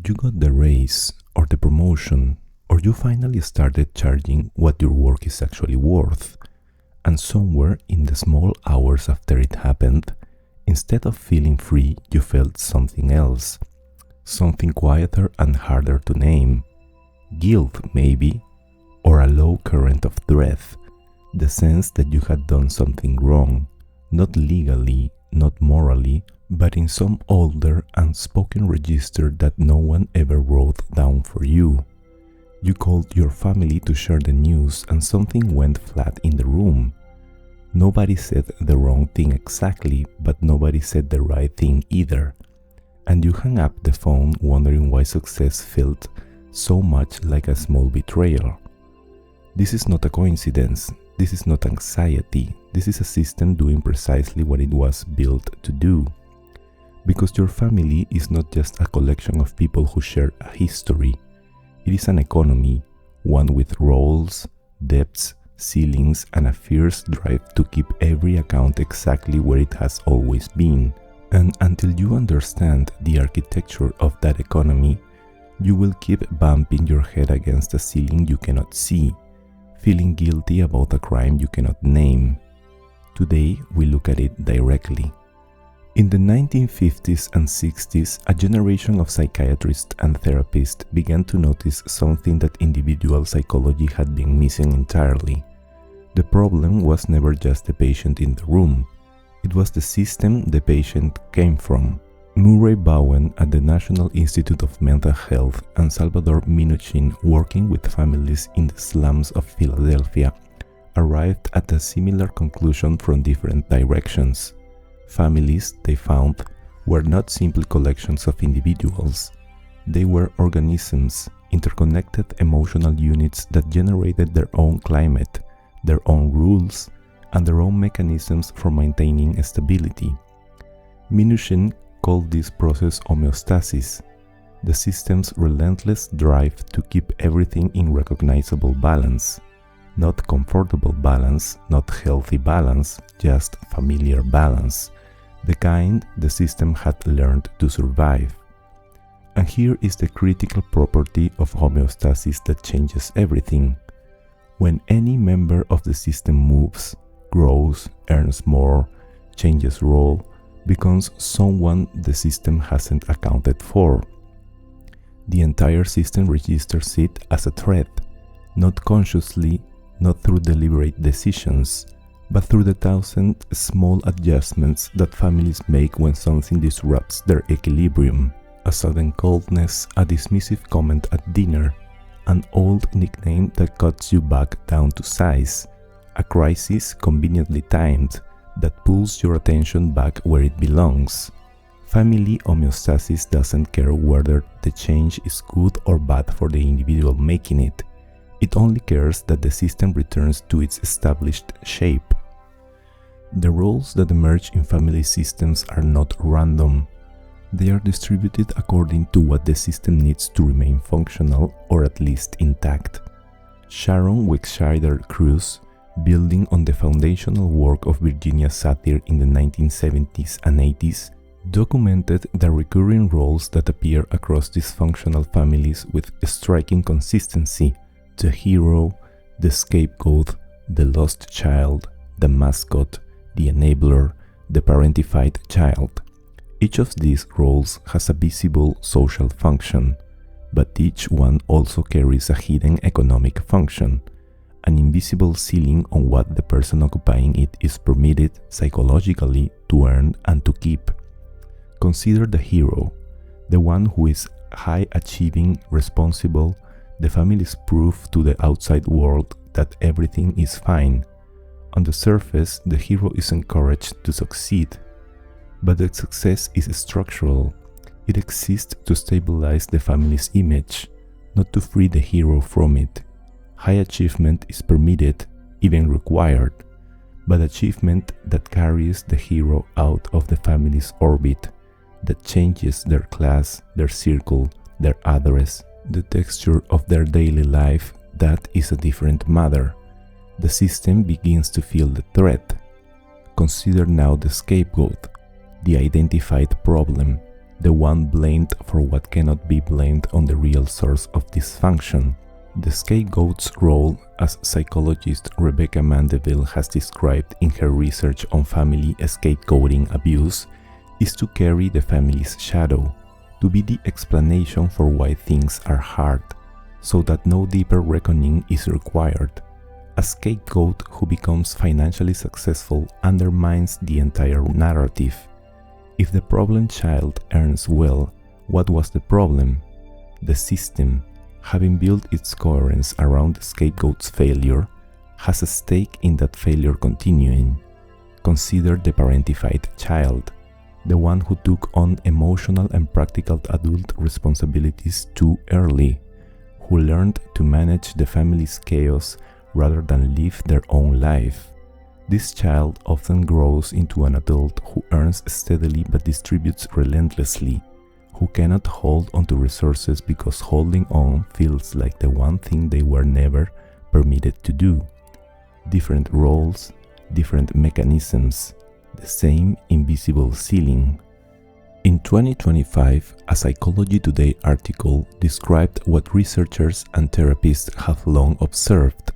You got the raise or the promotion, or you finally started charging what your work is actually worth. And somewhere in the small hours after it happened, instead of feeling free, you felt something else, something quieter and harder to name. Guilt, maybe, or a low current of dread, the sense that you had done something wrong, not legally, not morally, but in some older, unspoken register that no one ever wrote down for you. You called your family to share the news and something went flat in the room. Nobody said the wrong thing exactly, but nobody said the right thing either. And you hung up the phone wondering why success felt so much like a small betrayal. This is not a coincidence. This is not anxiety. This is a system doing precisely what it was built to do. Because your family is not just a collection of people who share a history. It is an economy, one with roles, debts, ceilings, and a fierce drive to keep every account exactly where it has always been. And until you understand the architecture of that economy, you will keep bumping your head against a ceiling you cannot see, feeling guilty about a crime you cannot name. Today, we look at it directly. In the 1950s and 60s, a generation of psychiatrists and therapists began to notice something that individual psychology had been missing entirely. The problem was never just the patient in the room. It was the system the patient came from. Murray Bowen at the National Institute of Mental Health and Salvador Minuchin, working with families in the slums of Philadelphia, arrived at a similar conclusion from different directions. Families, they found, were not simple collections of individuals. They were organisms, interconnected emotional units that generated their own climate, their own rules, and their own mechanisms for maintaining stability. Minuchin called this process homeostasis, the system's relentless drive to keep everything in recognizable balance. Not comfortable balance, not healthy balance, just familiar balance. The kind the system had learned to survive. And here is the critical property of homeostasis that changes everything. When any member of the system moves, grows, earns more, changes role, becomes someone the system hasn't accounted for, the entire system registers it as a threat, not consciously, not through deliberate decisions, but through the thousand small adjustments that families make when something disrupts their equilibrium. A sudden coldness, a dismissive comment at dinner, an old nickname that cuts you back down to size, a crisis conveniently timed that pulls your attention back where it belongs. Family homeostasis doesn't care whether the change is good or bad for the individual making it. It only cares that the system returns to its established shape. The roles that emerge in family systems are not random. They are distributed according to what the system needs to remain functional or at least intact. Sharon Wegscheider-Cruse, building on the foundational work of Virginia Satir in the 1970s and 80s, documented the recurring roles that appear across dysfunctional families with striking consistency: the hero, the scapegoat, the lost child, the mascot, the enabler, the parentified child. Each of these roles has a visible social function, but each one also carries a hidden economic function, an invisible ceiling on what the person occupying it is permitted psychologically to earn and to keep. Consider the hero, the one who is high-achieving, responsible, the family's proof to the outside world that everything is fine. On the surface, the hero is encouraged to succeed, but the success is structural. It exists to stabilize the family's image, not to free the hero from it. High achievement is permitted, even required, but achievement that carries the hero out of the family's orbit, that changes their class, their circle, their address, the texture of their daily life, that is a different matter. The system begins to feel the threat. Consider now the scapegoat, the identified problem, the one blamed for what cannot be blamed on the real source of dysfunction. The scapegoat's role, as psychologist Rebecca Mandeville has described in her research on family scapegoating abuse, is to carry the family's shadow, to be the explanation for why things are hard, so that no deeper reckoning is required. A scapegoat who becomes financially successful undermines the entire narrative. If the problem child earns well, what was the problem? The system, having built its coherence around the scapegoat's failure, has a stake in that failure continuing. Consider the parentified child, the one who took on emotional and practical adult responsibilities too early, who learned to manage the family's chaos rather than live their own life. This child often grows into an adult who earns steadily but distributes relentlessly, who cannot hold onto resources because holding on feels like the one thing they were never permitted to do. Different roles, different mechanisms, the same invisible ceiling. In 2025, a Psychology Today article described what researchers and therapists have long observed.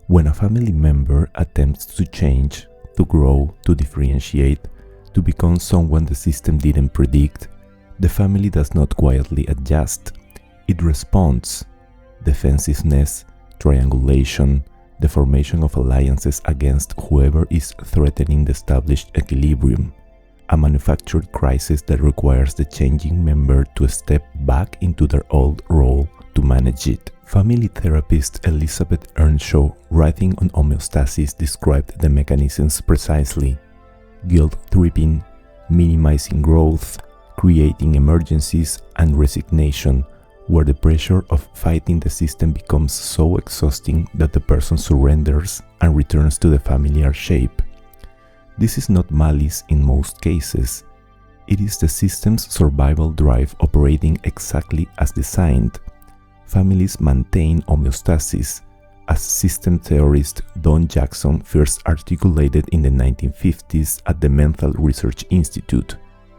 When a family member attempts to change, to grow, to differentiate, to become someone the system didn't predict, the family does not quietly adjust. It responds. Defensiveness, triangulation, the formation of alliances against whoever is threatening the established equilibrium, a manufactured crisis that requires the changing member to step back into their old role to manage it. Family therapist Elizabeth Earnshaw, writing on homeostasis, described the mechanisms precisely: guilt-tripping, minimizing growth, creating emergencies, and resignation, where the pressure of fighting the system becomes so exhausting that the person surrenders and returns to the familiar shape. This is not malice in most cases. It is the system's survival drive operating exactly as designed. Families maintain homeostasis, as system theorist Don Jackson first articulated in the 1950s at the Mental Research Institute,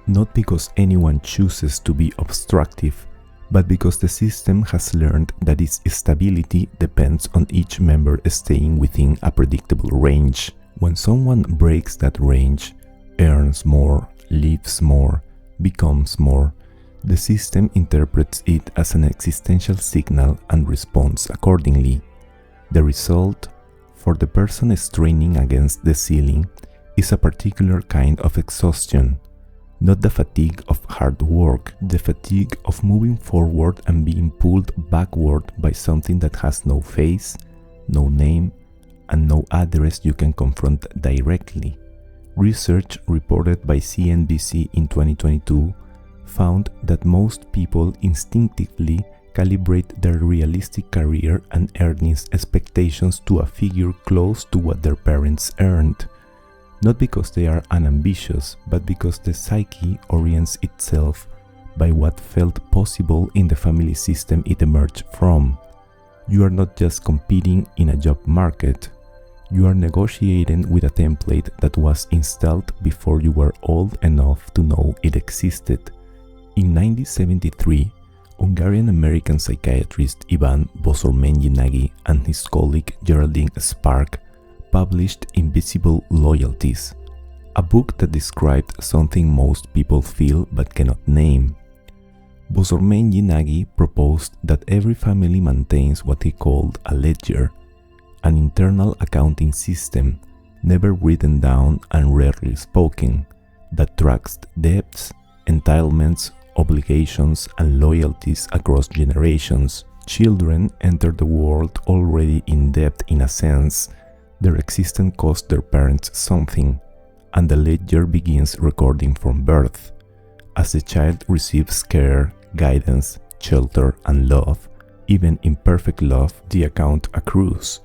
not because anyone chooses to be obstructive, but because the system has learned that its stability depends on each member staying within a predictable range. When someone breaks that range, earns more, lives more, becomes more, the system interprets it as an existential signal and responds accordingly. The result, for the person straining against the ceiling, is a particular kind of exhaustion, not the fatigue of hard work, the fatigue of moving forward and being pulled backward by something that has no face, no name, and no address you can confront directly. Research reported by CNBC in 2022 found that most people instinctively calibrate their realistic career and earnings expectations to a figure close to what their parents earned, not because they are unambitious, but because the psyche orients itself by what felt possible in the family system it emerged from. You are not just competing in a job market, you are negotiating with a template that was installed before you were old enough to know it existed. In 1973, Hungarian-American psychiatrist Ivan Boszormenyi-Nagy and his colleague Geraldine Spark published Invisible Loyalties, a book that described something most people feel but cannot name. Boszormenyi-Nagy proposed that every family maintains what he called a ledger, an internal accounting system, never written down and rarely spoken, that tracks debts, entitlements, obligations, and loyalties across generations. Children enter the world already in debt in a sense. Their existence cost their parents something, and the ledger begins recording from birth. As the child receives care, guidance, shelter, and love, even imperfect love, the account accrues,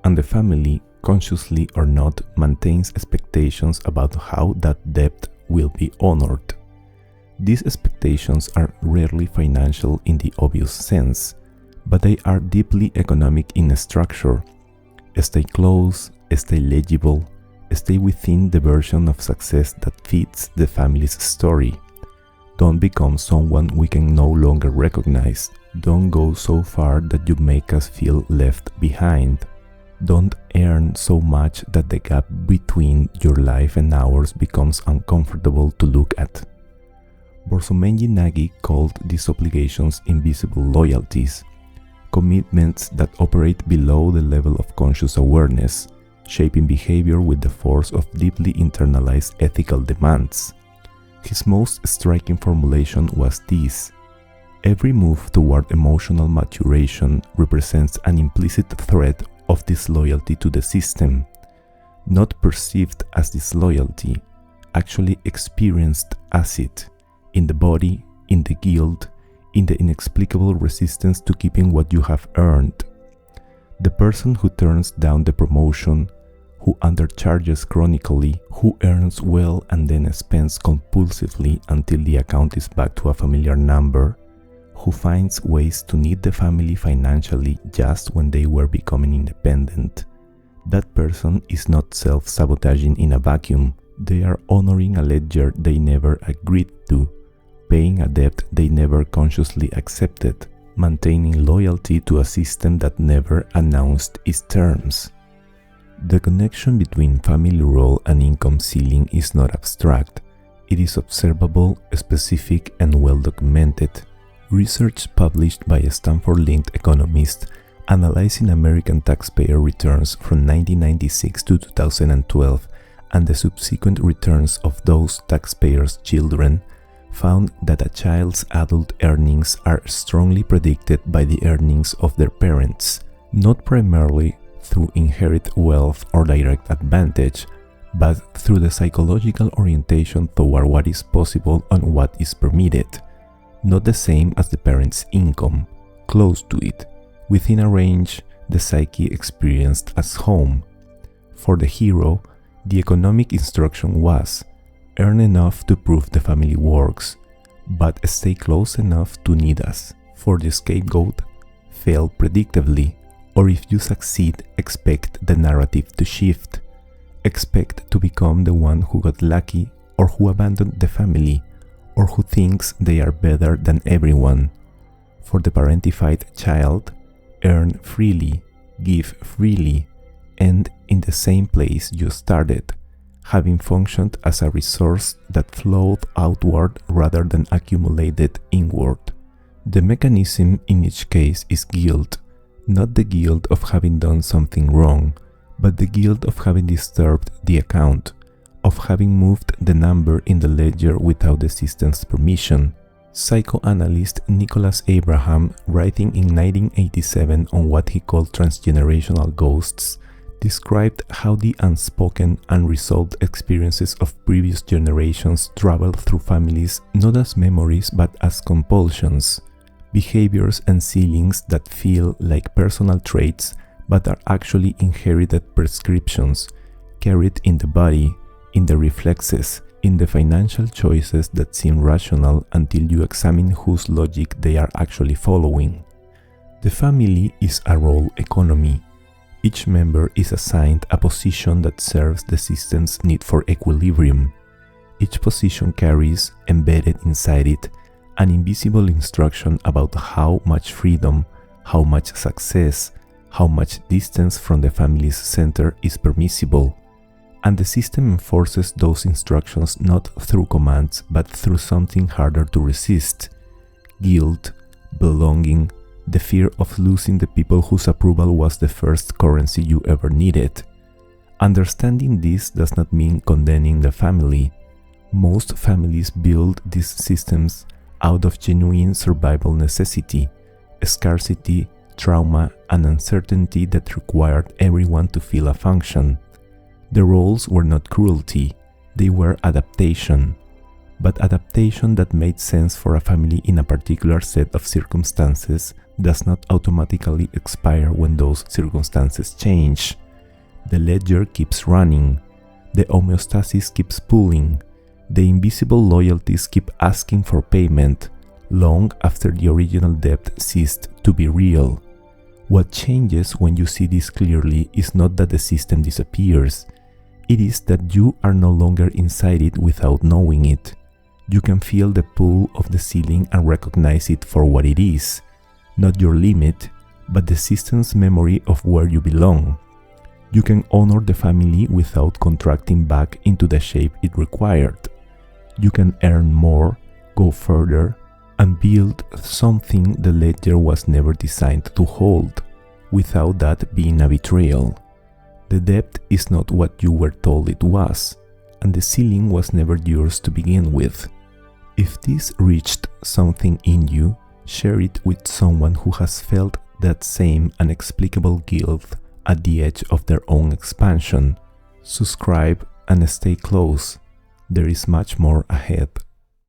and the family, consciously or not, maintains expectations about how that debt will be honored. These expectations are rarely financial in the obvious sense, but they are deeply economic in structure. Stay close, stay legible, stay within the version of success that fits the family's story. Don't become someone we can no longer recognize. Don't go so far that you make us feel left behind. Don't earn so much that the gap between your life and ours becomes uncomfortable to look at. Boszormenyi-Nagy called these obligations invisible loyalties, commitments that operate below the level of conscious awareness, shaping behavior with the force of deeply internalized ethical demands. His most striking formulation was this: every move toward emotional maturation represents an implicit threat of disloyalty to the system, not perceived as disloyalty, actually experienced as it, in the body, in the guilt, in the inexplicable resistance to keeping what you have earned. The person who turns down the promotion, who undercharges chronically, who earns well and then spends compulsively until the account is back to a familiar number, who finds ways to need the family financially just when they were becoming independent. That person is not self-sabotaging in a vacuum. They are honoring a ledger they never agreed to, paying a debt they never consciously accepted, maintaining loyalty to a system that never announced its terms. The connection between family role and income ceiling is not abstract. It is observable, specific, and well documented. Research published by a Stanford-linked economist analyzing American taxpayer returns from 1996 to 2012 and the subsequent returns of those taxpayers' children found that a child's adult earnings are strongly predicted by the earnings of their parents, not primarily through inherited wealth or direct advantage, but through the psychological orientation toward what is possible and what is permitted. Not the same as the parent's income, close to it, within a range the psyche experienced as home. For the hero, the economic instruction was: earn enough to prove the family works, but stay close enough to need us. For the scapegoat, fail predictably, or if you succeed, expect the narrative to shift. Expect to become the one who got lucky or who abandoned the family, or who thinks they are better than everyone. For the parentified child, earn freely, give freely, end in the same place you started, having functioned as a resource that flowed outward rather than accumulated inward. The mechanism in each case is guilt, not the guilt of having done something wrong, but the guilt of having disturbed the account, of having moved the number in the ledger without the system's permission. Psychoanalyst Nicholas Abraham, writing in 1987 on what he called transgenerational ghosts, described how the unspoken, unresolved experiences of previous generations travel through families not as memories but as compulsions, behaviors and ceilings that feel like personal traits but are actually inherited prescriptions, carried in the body, in the reflexes, in the financial choices that seem rational until you examine whose logic they are actually following. The family is a role economy. Each member is assigned a position that serves the system's need for equilibrium. Each position carries, embedded inside it, an invisible instruction about how much freedom, how much success, how much distance from the family's center is permissible. And the system enforces those instructions not through commands but through something harder to resist: guilt, belonging, the fear of losing the people whose approval was the first currency you ever needed. Understanding this does not mean condemning the family. Most families build these systems out of genuine survival necessity, scarcity, trauma, and uncertainty that required everyone to feel a function. The roles were not cruelty, they were adaptation, but adaptation that made sense for a family in a particular set of circumstances does not automatically expire when those circumstances change. The ledger keeps running, the homeostasis keeps pulling, the invisible loyalties keep asking for payment, long after the original debt ceased to be real. What changes when you see this clearly is not that the system disappears, it is that you are no longer inside it without knowing it. You can feel the pull of the ceiling and recognize it for what it is, not your limit, but the system's memory of where you belong. You can honor the family without contracting back into the shape it required. You can earn more, go further, and build something the ledger was never designed to hold, without that being a betrayal. The depth is not what you were told it was, and the ceiling was never yours to begin with. If this reached something in you, share it with someone who has felt that same inexplicable guilt at the edge of their own expansion. Subscribe and stay close. There is much more ahead.